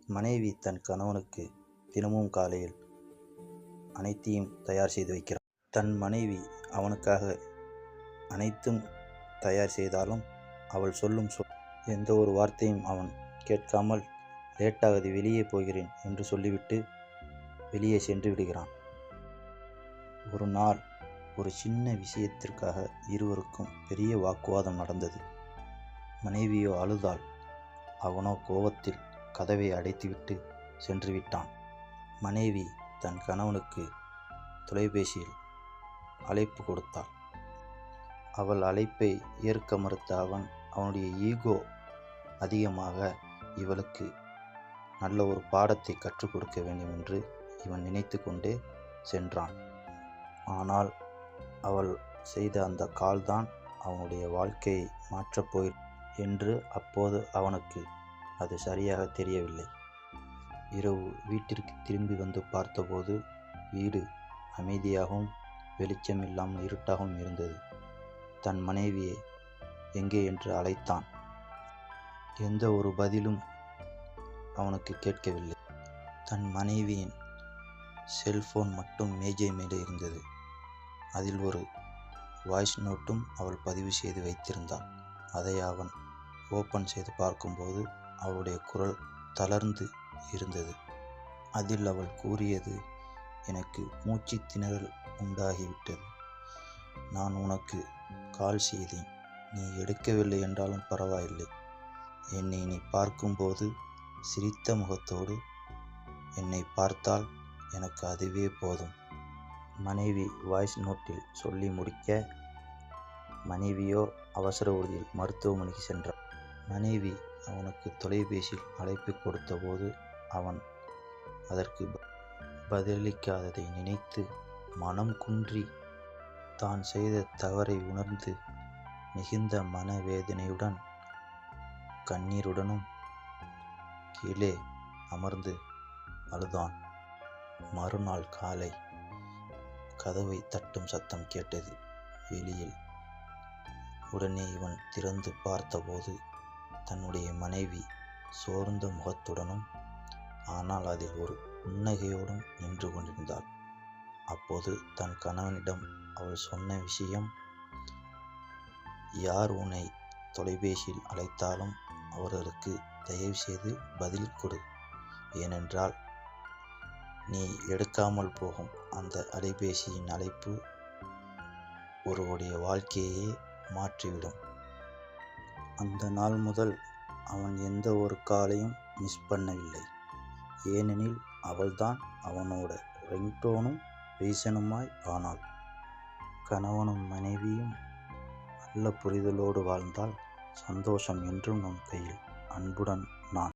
மனைவி தன் கணவனுக்கு தினமும் காலையில் அனைத்தையும் தயார் செய்து வைக்கிறார். தன் மனைவி அவனுக்காக அனைத்தும் தயார் செய்தாலும் அவள் சொல்லும் எந்த ஒரு வார்த்தையும் அவன் கேட்காமல் லேட்டாகுது, வெளியே போகிறேன் என்று சொல்லிவிட்டு வெளியே சென்று விடுகிறான். ஒரு நாள் ஒரு சின்ன விஷயத்திற்காக இருவருக்கும் பெரிய வாக்குவாதம் நடந்தது. மனைவியோ அழுதாள். அவனோ கோபத்தில் கதவை அடைத்துவிட்டு சென்று விட்டான். மனைவி தன் கணவனுக்கு தொலைபேசியில் அழைப்பு கொடுத்தாள். அவள் அழைப்பை ஏற்க மறுத்த அவனுடைய ஈகோ அதிகமாக இவளுக்கு நல்ல ஒரு பாடத்தை கற்றுக் கொடுக்க வேண்டும் என்று இவன் நினைத்து கொண்டே சென்றான். ஆனால் அவள் செய்த அந்த கால்தான் அவனுடைய வாழ்க்கையை மாற்றப் போய் என்று அப்போது அவனுக்கு அது சரியாக தெரியவில்லை. இரவு வீட்டிற்கு திரும்பி வந்து பார்த்தபோது வீடு அமைதியாகவும் வெளிச்சம் இல்லாமல் இருட்டாகவும் இருந்தது. தன் மனைவியை எங்கே என்று அழைத்தான். எந்த ஒரு பதிலும் அவனுக்கு கேட்கவில்லை. தன் மனைவியின் செல்போன் மட்டும் மேஜை மேலே இருந்தது. அதில் ஒரு வாய்ஸ் நோட்டும் அவள் பதிவு செய்து வைத்திருந்தாள். அதை அவன் ஓப்பன் செய்து பார்க்கும்போது அவளுடைய குரல் தளர்ந்து இருந்தது. அதில் அவள் கூறியது, எனக்கு மூச்சு திணறல் உண்டாகிவிட்டது. நான் உனக்கு கால் செய்தேன், நீ எடுக்கவில்லை என்றாலும் பரவாயில்லை. என்னை நீ பார்க்கும்போது சிரித்த முகத்தோடு என்னை பார்த்தால் எனக்கு அதுவே போதும். மனைவி வாய்ஸ் நோட்டில் சொல்லி முடிக்க மனைவியோ அவசர ஊர்தியில் மருத்துவமனைக்கு சென்றார். மனைவி அவனுக்கு தொலைபேசியில் அழைப்பு கொடுத்தபோது அவன் அதற்கு பதிலளிக்காததை நினைத்து மனம் குன்றி தான் செய்த தவறை உணர்ந்து மிகுந்த மனவேதனையுடன் கண்ணீருடனும் கீழே அமர்ந்து அழுதான். மறுநாள் காலை கதவை தட்டும் சத்தம் கேட்டது வெளியில். உடனே இவன் திறந்து பார்த்தபோது தன்னுடைய மனைவி சோர்ந்த முகத்துடனும் ஆனால் அதில் ஒரு புன்னகையோடும் நின்று கொண்டிருந்தாள். அப்போது தன் கணவனிடம் அவள் சொன்ன விஷயம், யார் உன்னை தொலைபேசியில் அழைத்தாலும் அவர்களுக்கு தயவு செய்து பதில் கொடு. ஏனென்றால் நீ எடுக்காமல் போகும் அந்த அலைபேசியின் அழைப்பு ஒருவருடைய வாழ்க்கையே மாற்றிவிடும். அந்த நாள் முதல் அவன் எந்த ஒரு காலையும் மிஸ் பண்ணவில்லை. ஏனெனில் அவள்தான் அவனோட ரிங்டோனும் ரீசனுமாய் ஆனாள். கணவனும் மனைவியும் நல்ல புரிதலோடு வாழ்ந்தால் சந்தோஷம் என்றும் நம் கையில். அன்புடன் நான்.